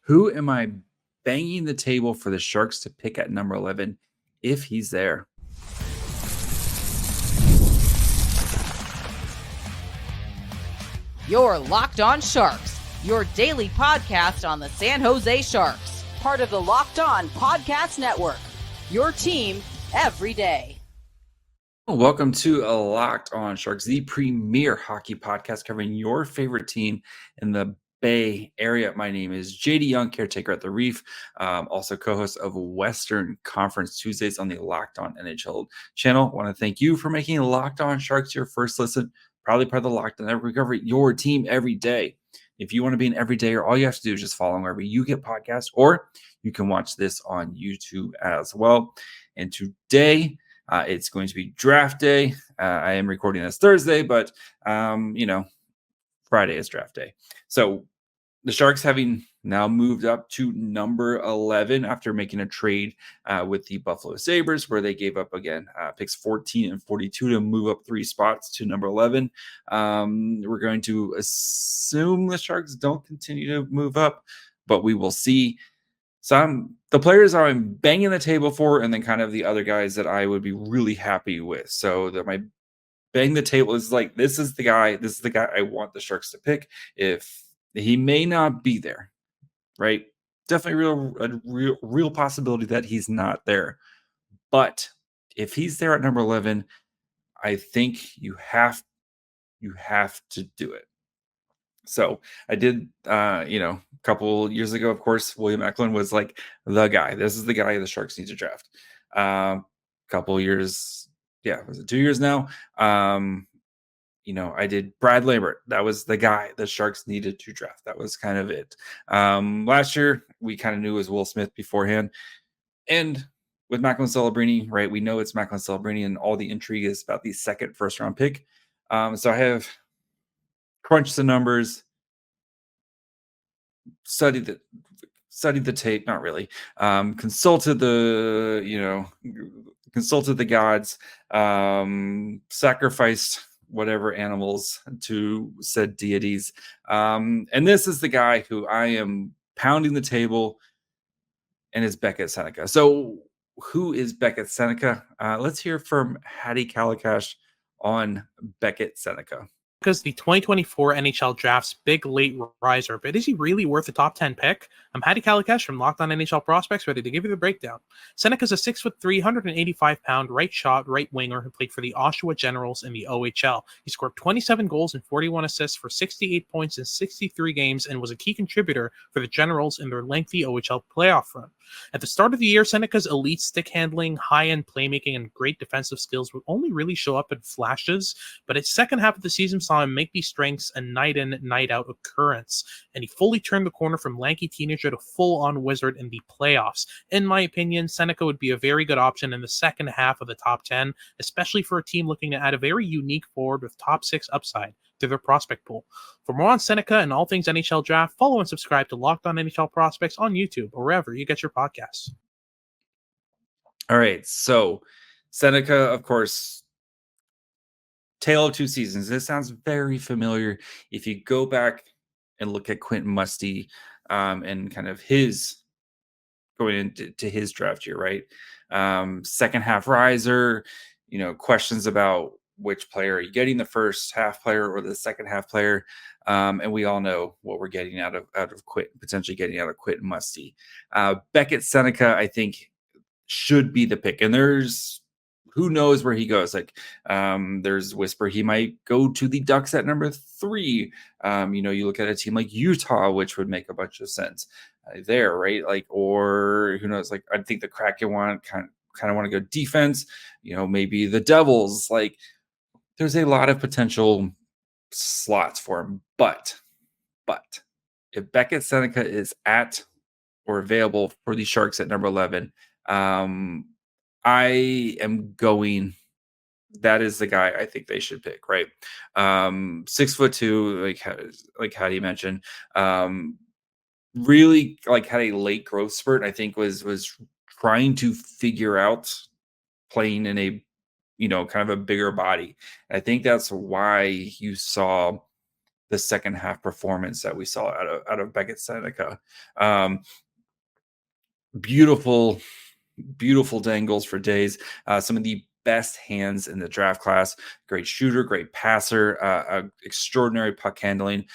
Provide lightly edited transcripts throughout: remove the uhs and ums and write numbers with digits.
Who am I banging the table for the Sharks to pick at number 11 if he's there? You're Locked On Sharks, your daily podcast on the San Jose Sharks, part of the Locked On Podcast Network, your team every day. Welcome to Locked On Sharks, the premier hockey podcast covering your favorite team in the Bay Area. My name is JD Young, caretaker at the Reef, also co-host of Western Conference Tuesdays on the Locked On NHL channel. I want to thank you for making Locked On Sharks your first listen. Probably part of the Locked On Network, cover your team every day. If you want to be an everydayer, all you have to do is just follow wherever you get podcasts, or you can watch this on YouTube as well. And today, it's going to be draft day. I am recording this Thursday, but Friday is draft day. So the Sharks having now moved up to number 11 after making a trade with the Buffalo Sabres, where they gave up again picks 14 and 42 to move up 3 spots to number 11. We're going to assume the Sharks don't continue to move up, but we will see. So the players I'm banging the table for, and then kind of the other guys that I would be really happy with. So that my bang the table is like, this is the guy I want the Sharks to pick. If he may not be there, right? Definitely a real possibility that he's not there. But if he's there at number 11, I think you have to do it. So I did, a couple years ago, of course, William Eklund was like the guy. This is the guy the Sharks need to draft. Couple years, was it 2 years now? I did Brad Lambert. That was the guy the Sharks needed to draft. That was kind of it. Last year, we kind of knew it was Will Smith beforehand. And with Macklin Celebrini, right, we know it's Macklin Celebrini, and all the intrigue is about the second first-round pick. So I have crunched the numbers, studied the tape, not really, consulted the gods, sacrificed whatever animals to said deities. And this is the guy who I am pounding the table, and is Beckett Sennecke. So who is Beckett Sennecke? Let's hear from Hattie Kalakash on Beckett Sennecke. Because the 2024 NHL Draft's big late riser, but is he really worth a top 10 pick? I'm Hattie Kalakash from Locked On NHL Prospects, ready to give you the breakdown. Sennecke is a 6'3", 185-pound right shot, right winger who played for the Oshawa Generals in the OHL. He scored 27 goals and 41 assists for 68 points in 63 games and was a key contributor for the Generals in their lengthy OHL playoff run. At the start of the year, Sennecke's elite stick handling, high-end playmaking, and great defensive skills would only really show up in flashes, but its second half of the season saw him make these strengths a night-in, night-out occurrence, and he fully turned the corner from lanky teenager to full-on wizard in the playoffs. In my opinion, Sennecke would be a very good option in the second half of the top 10, especially for a team looking to add a very unique forward with top 6 upside to their prospect pool. For more on Sennecke and all things NHL Draft, follow and subscribe to Locked On NHL Prospects on YouTube or wherever you get your podcasts. All right, so Sennecke, of course, tale of 2 seasons. This sounds very familiar. If you go back and look at Quentin Musty and kind of his going into his draft year, right? Second half riser, questions about which player are you getting, the first half player or the second half player. And we all know what we're getting out of Quentin, potentially getting out of Quentin Musty. Beckett Sennecke, I think, should be the pick. And there's who knows where he goes. Like there's whisper he might go to the Ducks at number 3. You look at a team like Utah, which would make a bunch of sense there, right? Like, or who knows? Like I think the Kraken kind of want to go defense. Maybe the Devils. Like there's a lot of potential slots for him, but if Beckett Sennecke is at or available for the Sharks at number 11, I am going. That is the guy I think they should pick, right? 6'2", like how do you mention? Really had a late growth spurt. I think was trying to figure out playing in a kind of a bigger body. I think that's why you saw the second half performance that we saw out of Beckett Sennecke. Um, beautiful, beautiful dangles for days. Some of the best hands in the draft class. Great shooter, great passer, extraordinary puck handling.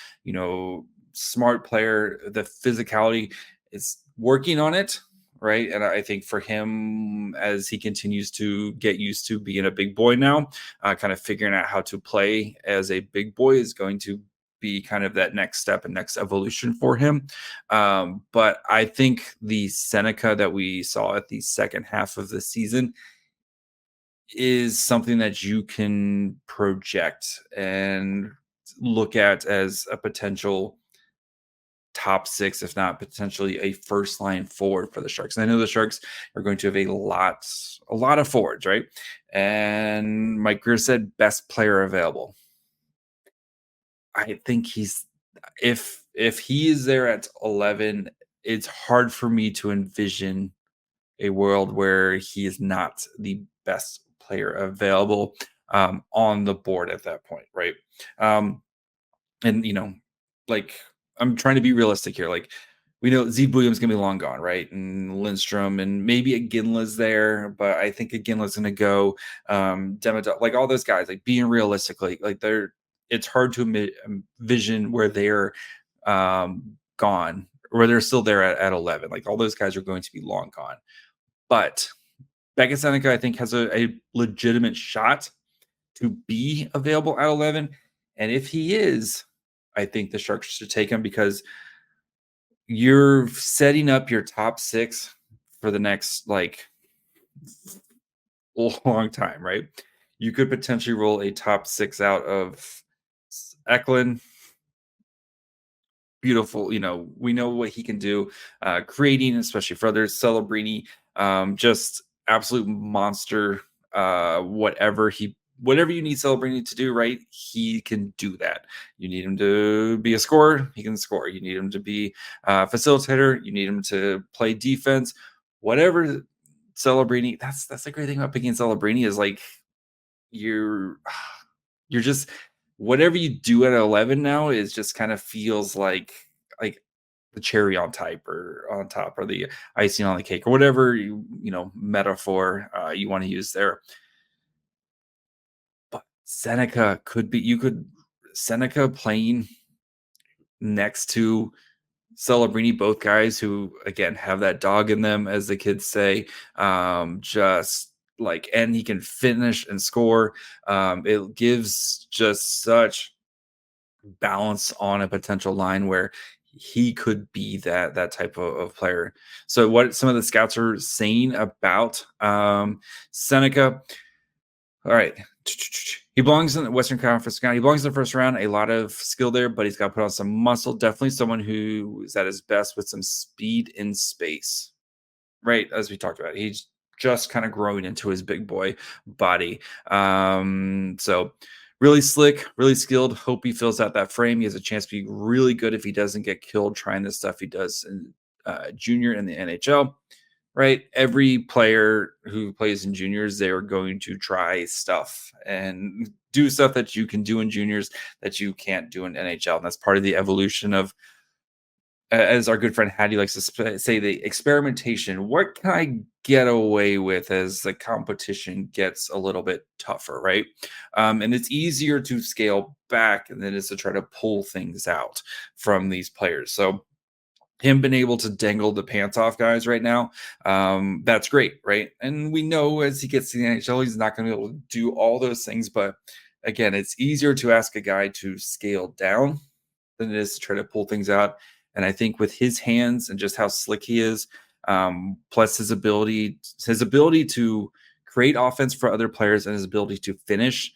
Smart player. The physicality is working on it, right? And I think for him, as he continues to get used to being a big boy now, kind of figuring out how to play as a big boy is going to be kind of that next step and next evolution for him. But I think the Sennecke that we saw at the second half of the season is something that you can project and look at as a potential top six, if not potentially a first line forward for the Sharks. And I know the Sharks are going to have a lot of forwards, right? And Mike Grier said best player available. I think if he is there at 11, it's hard for me to envision a world where he is not the best player available on the board at that point, right? And like, I'm trying to be realistic here. Like, we know Zeke Williams gonna be long gone, right? And Lindstrom and maybe Iginla's there, but I think Iginla's gonna go. Demidov, like all those guys, like being realistic, like it's hard to envision where they're gone, or they're still there at 11. Like all those guys are going to be long gone. But Beckett Sennecke, I think, has a legitimate shot to be available at 11. And if he is, I think the Sharks should take him, because you're setting up your top six for the next long time, right? You could potentially roll a top six out of Eklund. Beautiful, we know what he can do, creating, especially for others. Celebrini, just absolute monster. Whatever you need Celebrini to do, right? He can do that. You need him to be a scorer, he can score. You need him to be a facilitator. You need him to play defense. Whatever Celebrini, that's the great thing about picking Celebrini is like you're just, whatever you do at 11 now is just kind of feels like the cherry on top, or the icing on the cake, or whatever metaphor you want to use there. But Sennecke Sennecke playing next to Celebrini, both guys who again have that dog in them, as the kids say. Just like, and he can finish and score. It gives just such balance on a potential line where he could be that type of player. So what some of the scouts are saying about Sennecke. All right. He belongs in the Western Conference. He belongs in the first round. A lot of skill there, but he's got to put on some muscle. Definitely someone who is at his best with some speed in space. Right, as we talked about, he's just kind of growing into his big boy body. So really slick, really skilled. Hope he fills out that frame. He has a chance to be really good if he doesn't get killed trying the stuff he does in junior in the NHL. Right, every player who plays in juniors, they are going to try stuff and do stuff that you can do in juniors that you can't do in NHL, and that's part of the evolution of, as our good friend Hattie likes to say, the experimentation. What can I get away with as the competition gets a little bit tougher, right? And it's easier to scale back than it is to try to pull things out from these players. So him being able to dangle the pants off guys right now, that's great, right? And we know as he gets to the NHL, he's not going to be able to do all those things. But again, it's easier to ask a guy to scale down than it is to try to pull things out. And I think with his hands and just how slick he is, plus his ability to create offense for other players and his ability to finish,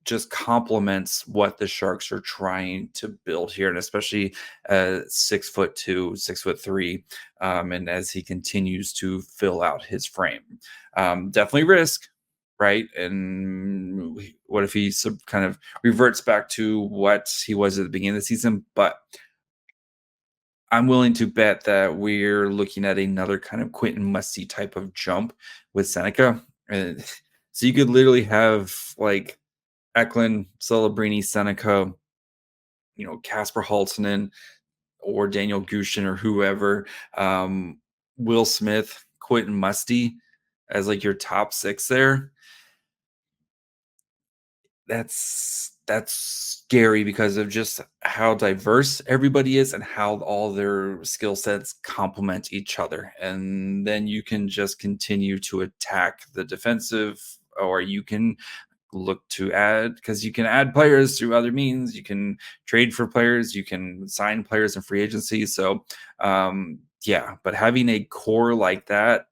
just complements what the Sharks are trying to build here, and especially 6'2", 6'3", and as he continues to fill out his frame, definitely risk, right? And what if he kind of reverts back to what he was at the beginning of the season? But I'm willing to bet that we're looking at another kind of Quentin Musty type of jump with Sennecke. And so you could literally have like Eklund, Celebrini, Sennecke, Kasper Haltinen or Daniel Gushin or whoever, Will Smith, Quentin Musty as like your top 6 there. That's scary because of just how diverse everybody is and how all their skill sets complement each other. And then you can just continue to attack the defensive, or you can look to add, because you can add players through other means. You can trade for players, you can sign players in free agency. So but having a core like that's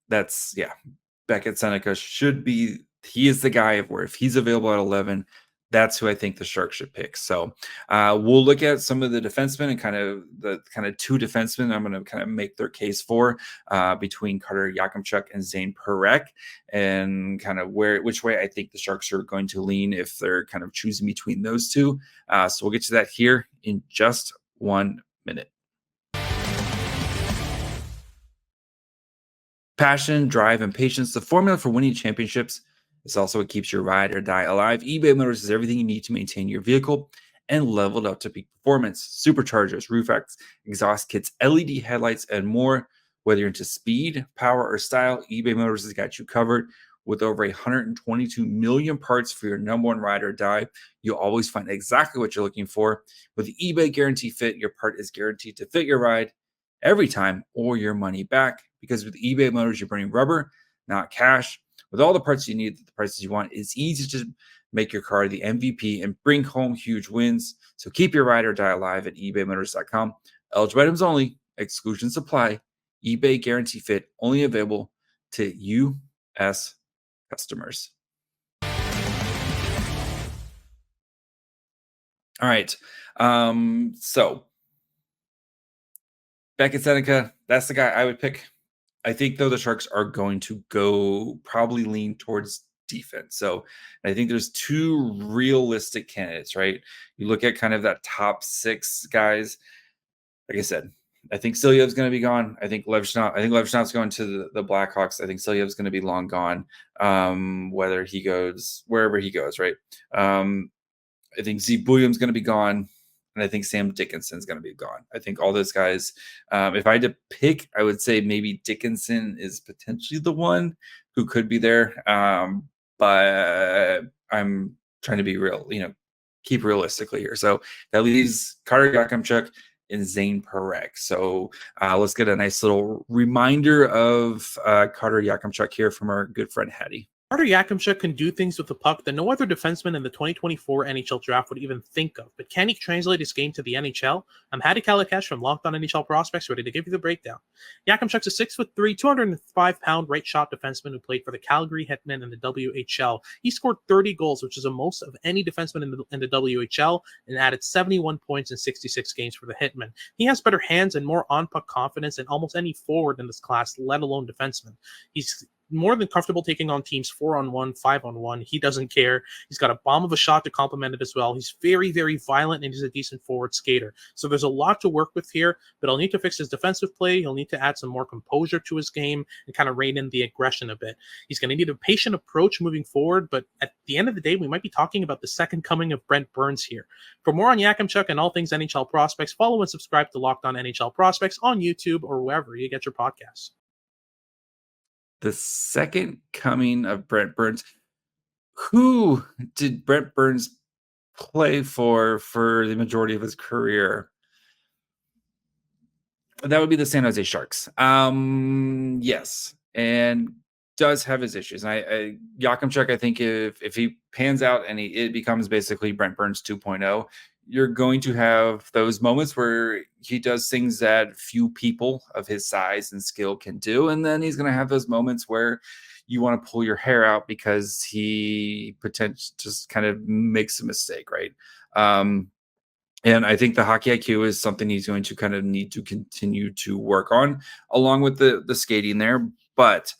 Beckett Sennecke should be. He is the guy where if he's available at 11, that's who I think the Sharks should pick. So we'll look at some of the defensemen and kind of two defensemen I'm going to kind of make their case for between Carter Yakemchuk and Zayne Parekh, and kind of which way I think the Sharks are going to lean if they're kind of choosing between those two. So we'll get to that here in just 1 minute. Passion, drive, and patience, the formula for winning championships. It's also what keeps your ride or die alive. eBay Motors is everything you need to maintain your vehicle and level it up to peak performance. Superchargers, roof racks, exhaust kits, LED headlights, and more. Whether you're into speed, power, or style, eBay Motors has got you covered. With over 122 million parts for your number one ride or die, you'll always find exactly what you're looking for. With the eBay Guarantee Fit, your part is guaranteed to fit your ride every time or your money back. Because with eBay Motors, you're burning rubber, not cash. With all the parts you need, the prices you want, it's easy to make your car the MVP and bring home huge wins. So keep your ride or die alive at ebaymotors.com. Eligible items only. Exclusions apply. eBay Guarantee Fit only available to U.S. customers. All right. So Beckett Sennecke, that's the guy I would pick. I think, though, the Sharks are going to probably lean towards defense. So I think there's 2 realistic candidates, right? You look at kind of that top 6 guys. Like I said, I think Siljev's going to be gone. I think Levchnow's going to the Blackhawks. I think Siljev's going to be long gone, whether he goes wherever he goes, right? I think Zebullium's going to be gone. And I think Sam Dickinson's going to be gone. I think all those guys, if I had to pick, I would say maybe Dickinson is potentially the one who could be there. But I'm trying to be real, keep realistically here. So that leaves Carter Yakemchuk and Zayne Parekh. So let's get a nice little reminder of Carter Yakemchuk here from our good friend Hattie. Carter Yakemchuk can do things with the puck that no other defenseman in the 2024 NHL draft would even think of. But can he translate his game to the NHL? I'm Hattie Kalakash from Locked On NHL Prospects, ready to give you the breakdown. Yakemchuk's a 6'3", 205-pound right-shot defenseman who played for the Calgary Hitmen in the WHL. He scored 30 goals, which is the most of any defenseman in the WHL, and added 71 points in 66 games for the Hitmen. He has better hands and more on-puck confidence than almost any forward in this class, let alone defenseman. He's more than comfortable taking on teams 4-on-1, 5-on-1. He doesn't care. He's got a bomb of a shot to complement it as well. He's very, very violent, and he's a decent forward skater. So there's a lot to work with here, but he'll need to fix his defensive play. He'll need to add some more composure to his game and kind of rein in the aggression a bit. He's going to need a patient approach moving forward, but at the end of the day, we might be talking about the second coming of Brent Burns here. For more on Yakemchuk and all things NHL prospects, follow and subscribe to Locked On NHL Prospects on YouTube or wherever you get your podcasts. The second coming of Brent Burns. Who did Brent Burns play for the majority of his career? That would be the San Jose Sharks. Yes, and does have his issues. And Yakemchuk, I think if he pans out and it becomes basically Brent Burns 2.0, you're going to have those moments where he does things that few people of his size and skill can do. And then he's going to have those moments where you want to pull your hair out because he potentially just kind of makes a mistake, right? And I think the hockey IQ is something he's going to kind of need to continue to work on along with the skating there. But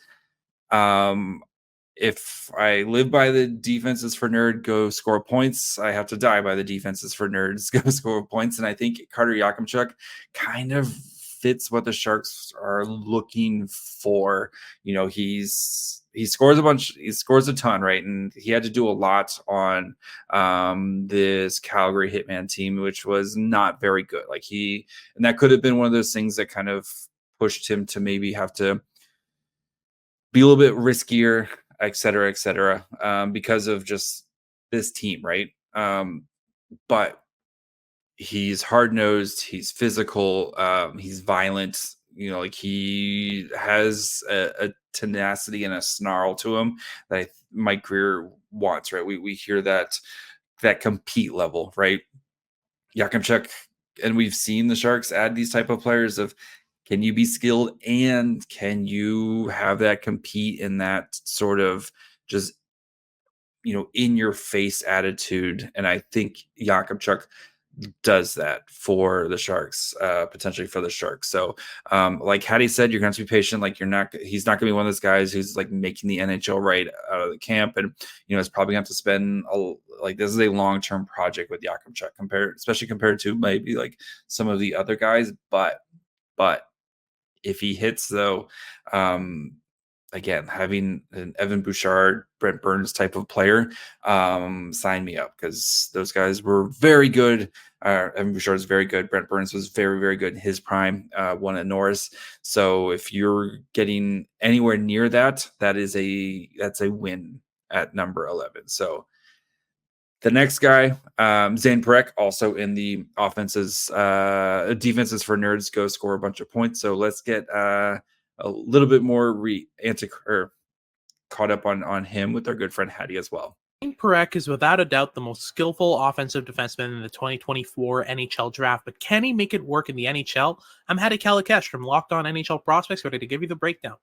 if I live by the defenses for nerd, go score points, I have to die by the defenses for nerds, go score points. And I think Carter Yakemchuk kind of fits what the Sharks are looking for. You know, he scores a ton, right? And he had to do a lot on this Calgary Hitman team, which was not very good. Like and that could have been one of those things that kind of pushed him to maybe have to be a little bit riskier, et cetera, because of just this team, right? But he's hard-nosed, he's physical, he's violent, you know, like he has a tenacity and a snarl to him that Mike Grier wants, right? We hear that compete level, right? Yakimchuk, and we've seen the Sharks add these type of players of, can you be skilled and can you have that compete in that sort of just, you know, in your face attitude? And I think Yakimchuk does that for the Sharks, potentially for the Sharks. So, like Hattie said, you're going to be patient. Like he's not going to be one of those guys who's like making the NHL right out of the camp. And, you know, it's probably going to have to spend this is a long-term project with Yakimchuk especially compared to maybe like some of the other guys. But if he hits though, again, having an Evan Bouchard, Brent Burns type of player, sign me up, because those guys were very good. Evan Bouchard is very good. Brent Burns was very, very good in his prime, won at Norris. So if you're getting anywhere near that, that's a win at number 11. So the next guy, Zayne Parekh, also in the defenses for nerds, go score a bunch of points. So let's get a little bit more caught up on him with our good friend Hattie as well. Zayne Parekh is without a doubt the most skillful offensive defenseman in the 2024 NHL draft, but can he make it work in the NHL? I'm Hattie Kalikesh from Locked On NHL Prospects, ready to give you the breakdown.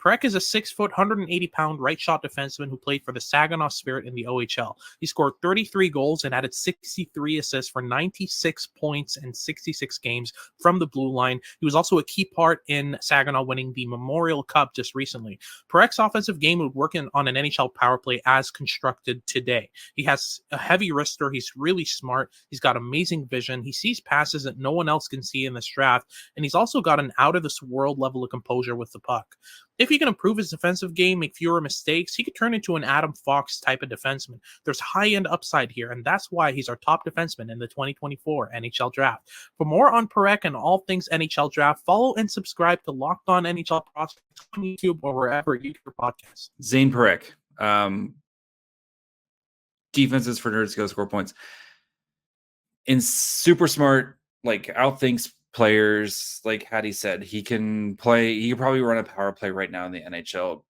Parekh is a 6-foot, 180-pound right-shot defenseman who played for the Saginaw Spirit in the OHL. He scored 33 goals and added 63 assists for 96 points in 66 games from the blue line. He was also a key part in Saginaw winning the Memorial Cup just recently. Parekh's offensive game would work on an NHL power play as constructed today. He has a heavy wrister. He's really smart. He's got amazing vision. He sees passes that no one else can see in this draft, and he's also got an out-of-this-world level of composure with the puck. If he can improve his defensive game, make fewer mistakes, he could turn into an Adam Fox type of defenseman. There's high-end upside here, and that's why he's our top defenseman in the 2024 NHL Draft. For more on Parekh and all things NHL Draft, follow and subscribe to Locked On NHL Prospects on YouTube or wherever you get your podcasts. Zayne Parekh, defenses for nerds, go score points. And super smart, like outthinks players. Like Hattie said, he can probably run a power play right now in the NHL.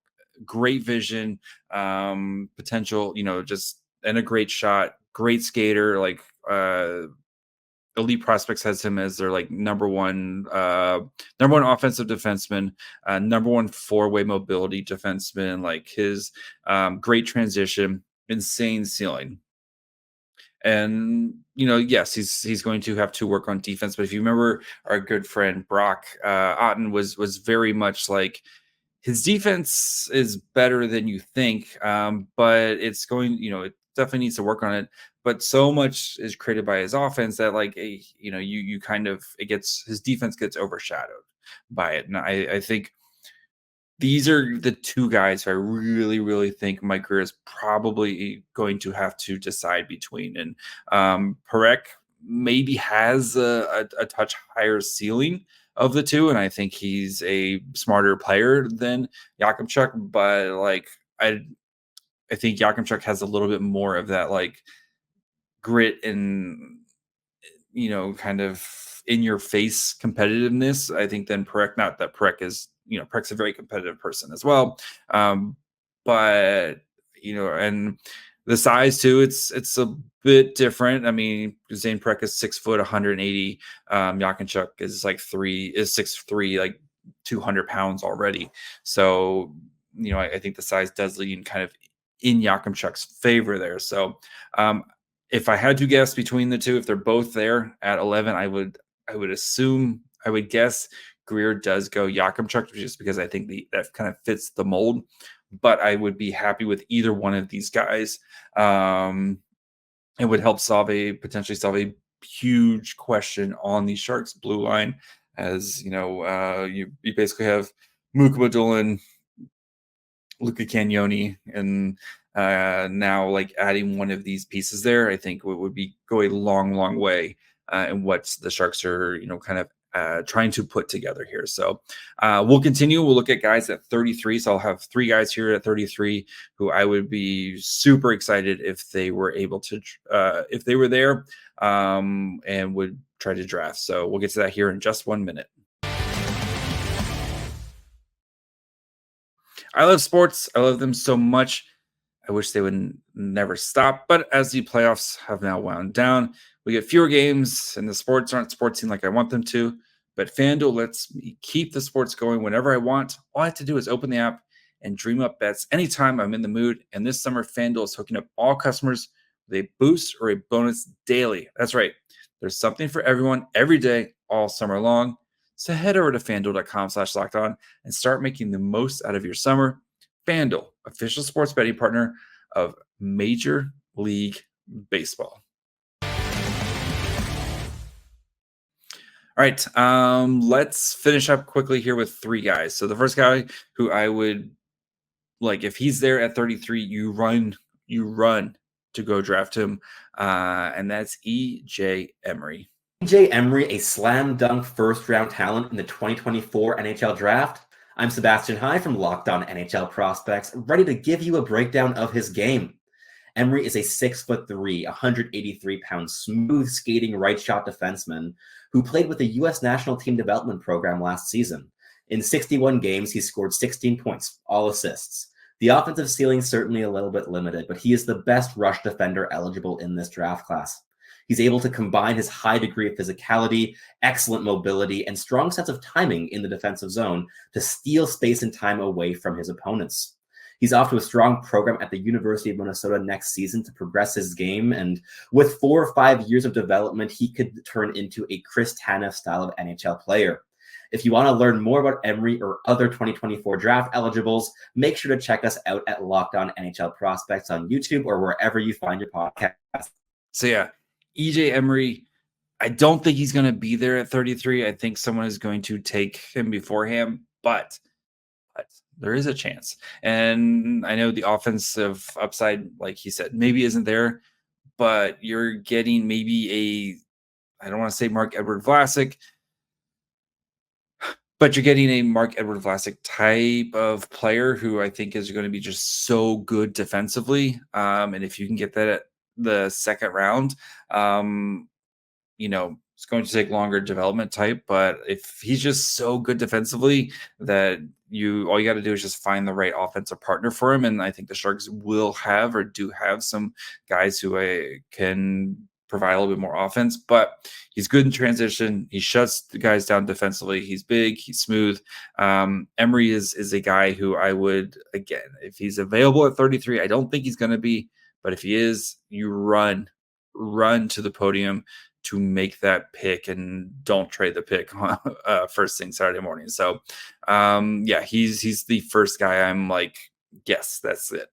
Great vision, potential, you know, just, and a great shot, great skater. Like Elite Prospects has him as their like number one offensive defenseman, number one four-way mobility defenseman. Like his great transition, insane ceiling. And, you know, yes, he's going to have to work on defense. But if you remember, our good friend Brock Otten was very much like, his defense is better than you think, but it's going, you know, it definitely needs to work on it. But so much is created by his offense that, like, you know, you kind of, his defense gets overshadowed by it. And I think these are the two guys who I really, really think Mike Grier is probably going to have to decide between. And Parekh maybe has a touch higher ceiling of the two, and I think he's a smarter player than Yakimchuk. But like, I think Yakimchuk has a little bit more of that like grit and, you know, kind of in your face competitiveness, I think, than Parekh. Not that Parekh is, you know, Parekh's a very competitive person as well. But, you know, and the size too, it's a bit different. I mean, Zayne Parekh is 6 foot, 180. Yakimchuk is 6'3", like 200 pounds already. So, you know, I think the size does lean kind of in Yakimchuk's favor there. So, if I had to guess between the two, if they're both there at 11, I would guess Grier does go Yakimchuk, just because I think that kind of fits the mold. But I would be happy with either one of these guys. It would help potentially solve a huge question on the Sharks blue line. as you basically have Mukaba Dolan, Luca Cagnoni, and now like adding one of these pieces there, I think would be go a long way in what the Sharks are, kind of trying to put together here. So we'll continue. We'll look at guys at 33. So I'll have 3 guys here at 33 who I would be super excited if they were able to, if they were there and would try to draft. So we'll get to that here in just 1 minute. I love sports. I love them so much. I wish they would never stop. But as the playoffs have now wound down, we get fewer games and the sports aren't sportsing like I want them to. But FanDuel lets me keep the sports going whenever I want. All I have to do is open the app and dream up bets anytime I'm in the mood. And this summer, FanDuel is hooking up all customers with a boost or a bonus daily. That's right. There's something for everyone every day, all summer long. So head over to FanDuel.com/lockedon and start making the most out of your summer. FanDuel, official sports betting partner of Major League Baseball. All right, let's finish up quickly here with 3 guys. So the first guy who I would like, if he's there at 33, you run to go draft him, and that's EJ Emery. EJ Emery, a slam dunk first-round talent in the 2024 NHL Draft. I'm Sebastian High from Locked On NHL Prospects, ready to give you a breakdown of his game. Emery is a 6'3", 183-pound, smooth skating right shot defenseman who played with the U.S. National Team Development Program last season. In 61 games, he scored 16 points, all assists. The offensive ceiling is certainly a little bit limited, but he is the best rush defender eligible in this draft class. He's able to combine his high degree of physicality, excellent mobility, and strong sense of timing in the defensive zone to steal space and time away from his opponents. He's off to a strong program at the University of Minnesota next season to progress his game, and with 4 or 5 years of development, he could turn into a Chris Tanev style of NHL player. If you want to learn more about Emery or other 2024 draft eligibles, make sure to check us out at Locked On NHL Prospects on YouTube or wherever you find your podcast. So yeah, EJ Emery, I don't think he's going to be there at 33. I think someone is going to take him before him, but there is a chance. And I know the offensive upside, like he said, maybe isn't there, but you're getting maybe I don't want to say Mark-Edward Vlasic, but you're getting a Mark-Edward Vlasic type of player who I think is going to be just so good defensively. And if you can get that at the second round, it's going to take longer development type, but if he's just so good defensively that all you got to do is just find the right offensive partner for him. And I think the Sharks will have or do have some guys who can provide a little bit more offense, but he's good in transition. He shuts the guys down defensively. He's big, he's smooth. Emery is a guy who I would, again, if he's available at 33, I don't think he's going to be, but if he is, you run to the podium to make that pick and don't trade the pick first thing Saturday morning. So he's the first guy I'm like, yes, that's it.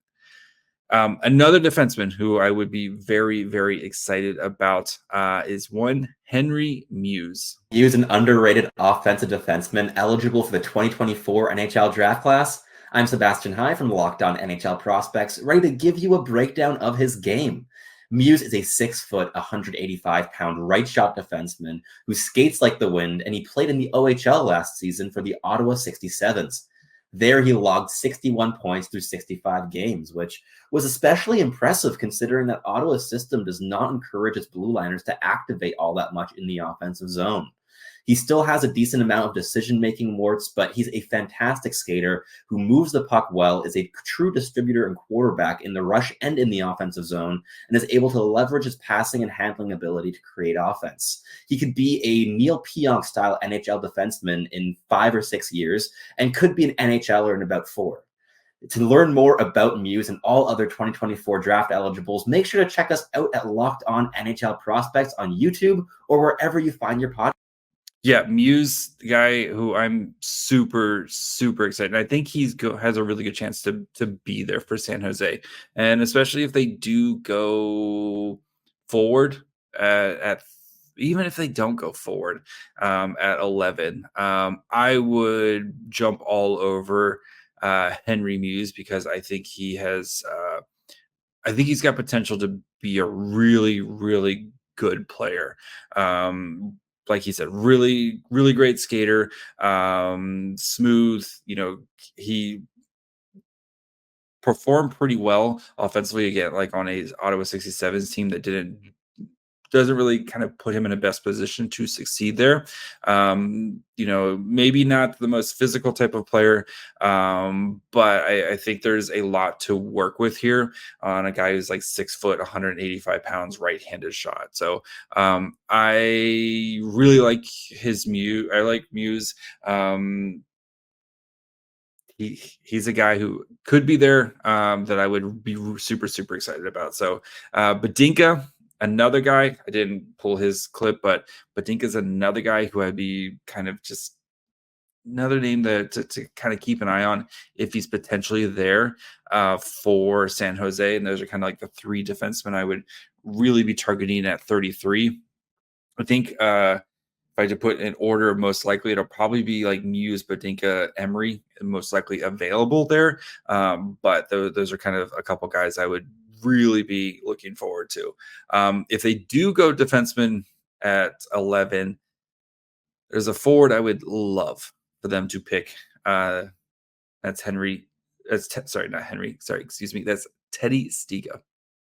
Another defenseman who I would be very, very excited about is one Henry Muse. Muse, an underrated offensive defenseman eligible for the 2024 NHL draft class. I'm Sebastian High from Locked On NHL Prospects, ready to give you a breakdown of his game. Muse is a 6 foot, 185-pound right shot defenseman who skates like the wind, and he played in the OHL last season for the Ottawa 67s. There, he logged 61 points through 65 games, which was especially impressive considering that Ottawa's system does not encourage its blue liners to activate all that much in the offensive zone. He still has a decent amount of decision-making warts, but he's a fantastic skater who moves the puck well, is a true distributor and quarterback in the rush and in the offensive zone, and is able to leverage his passing and handling ability to create offense. He could be a Neil Pionk-style NHL defenseman in 5 or 6 years and could be an NHLer in about 4. To learn more about Muse and all other 2024 draft eligibles, make sure to check us out at Locked On NHL Prospects on YouTube or wherever you find your podcast. Yeah, Muse, the guy who I'm super, super excited. I think has a really good chance to be there for San Jose. And especially if they do go forward at even if they don't go forward at 11, I would jump all over Henry Muse because I think he has. I think he's got potential to be a really, really good player. Like he said, really, really great skater. Smooth. He performed pretty well offensively again, like on a Ottawa 67s team that doesn't really kind of put him in a best position to succeed there. Maybe not the most physical type of player, but I think there's a lot to work with here on a guy who's like 6 foot, 185 pounds, right-handed shot. So I really like his Muse. I like Muse. He's a guy who could be there that I would be super, super excited about. So Badinka, another guy, I didn't pull his clip, but Badinka's another guy who I'd be kind of just another name to kind of keep an eye on if he's potentially there for San Jose. And those are kind of like the 3 defensemen I would really be targeting at 33. I think if I had to put in order, most likely it'll probably be like Muse, Badinka, Emery, most likely available there. But those are kind of a couple guys I would really be looking forward to. If they do go defenseman at 11, there's a forward I would love for them to pick. That's Henry. Sorry, not Henry. Sorry, excuse me. That's Teddy Stiga.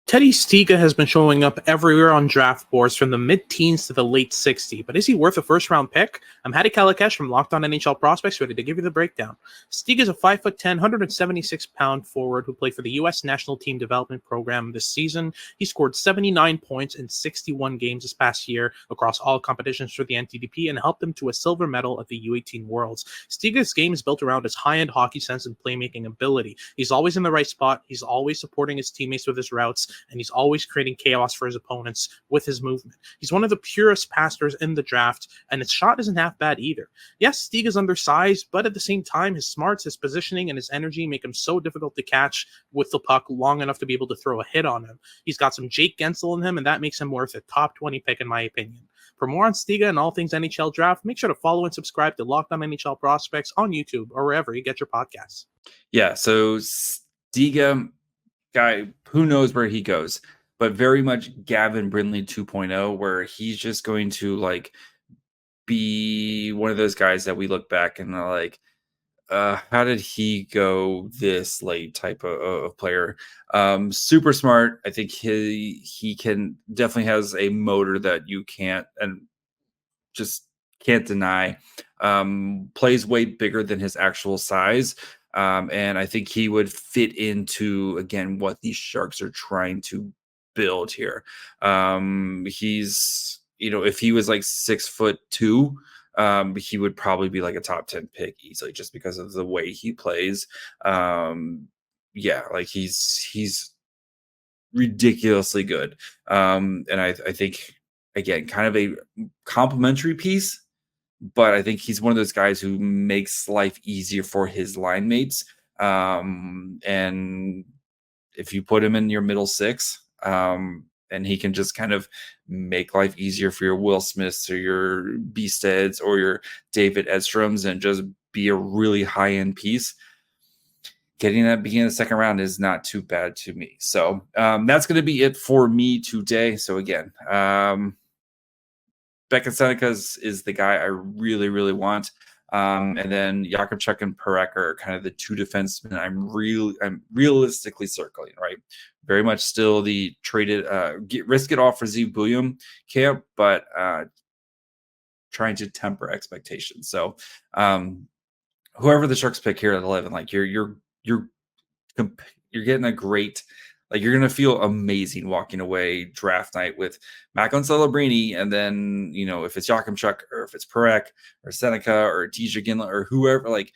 Teddy Stiga has been showing up everywhere on draft boards from the mid-teens to the late 60s, but is he worth a first-round pick? I'm Hadi Kalikesh from Locked On NHL Prospects, ready to give you the breakdown. Stiga is a 5'10", 176-pound forward who played for the U.S. National Team Development Program this season. He scored 79 points in 61 games this past year across all competitions for the NTDP and helped them to a silver medal at the U18 Worlds. Stiga's game is built around his high-end hockey sense and playmaking ability. He's always in the right spot. He's always supporting his teammates with his routes, and he's always creating chaos for his opponents with his movement. He's one of the purest passers in the draft, and his shot isn't half bad either. Yes, Stiga's undersized, but at the same time, his smarts, his positioning, and his energy make him so difficult to catch with the puck long enough to be able to throw a hit on him. He's got some Jake Gensel in him, and that makes him worth a top 20 pick in my opinion. For more on Stiga and all things NHL draft, make sure to follow and subscribe to Locked On NHL Prospects on YouTube or wherever you get your podcasts. Yeah, so Stiga, guy, who knows where he goes, but very much Gavin Brindley 2.0, where he's just going to like be one of those guys that we look back and are like, how did he go this late type of player? Super smart. I think he can definitely has a motor that you can't deny. Plays way bigger than his actual size. And I think he would fit into, again, what these Sharks are trying to build here. He's, if he was like 6'2", he would probably be like a top 10 pick easily just because of the way he plays. Like he's ridiculously good. And I think, again, kind of a complimentary piece, but I think he's one of those guys who makes life easier for his line mates. And if you put him in your middle 6, and he can just kind of make life easier for your Will Smiths or your Beasteds or your David Edstroms and just be a really high-end piece, getting that beginning of the second round is not too bad to me. So that's going to be it for me today. So again, Beckett Sennecke is the guy I really, really want. And then Yakimchuk and Parekh are kind of the 2 defensemen I'm realistically circling, right? Very much still the traded, risk it all for Zeev Bouillon camp, but trying to temper expectations. So whoever the Sharks pick here at 11, like you're getting a great, like you're gonna feel amazing walking away draft night with Macklin Celebrini, and then if it's Yakimchuk or if it's Parekh or Sennecke or TJ Ginla or whoever, like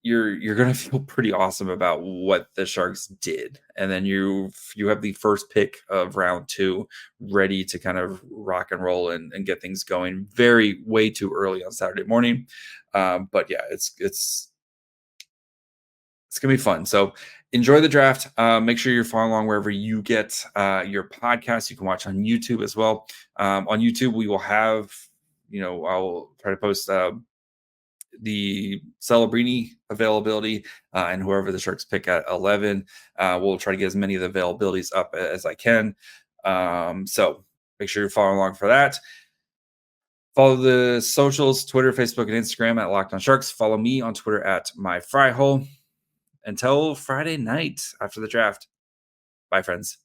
you're gonna feel pretty awesome about what the Sharks did, and then you have the first pick of round 2 ready to kind of rock and roll and get things going. Way too early on Saturday morning, but yeah, it's gonna be fun. So enjoy the draft. Make sure you're following along wherever you get your podcast. You can watch on YouTube as well. On YouTube, we will have, I'll try to post the Celebrini availability and whoever the Sharks pick at 11. We'll try to get as many of the availabilities up as I can. So make sure you're following along for that. Follow the socials, Twitter, Facebook, and Instagram at Locked On Sharks. Follow me on Twitter at MyFryhole. Until Friday night after the draft. Bye, friends.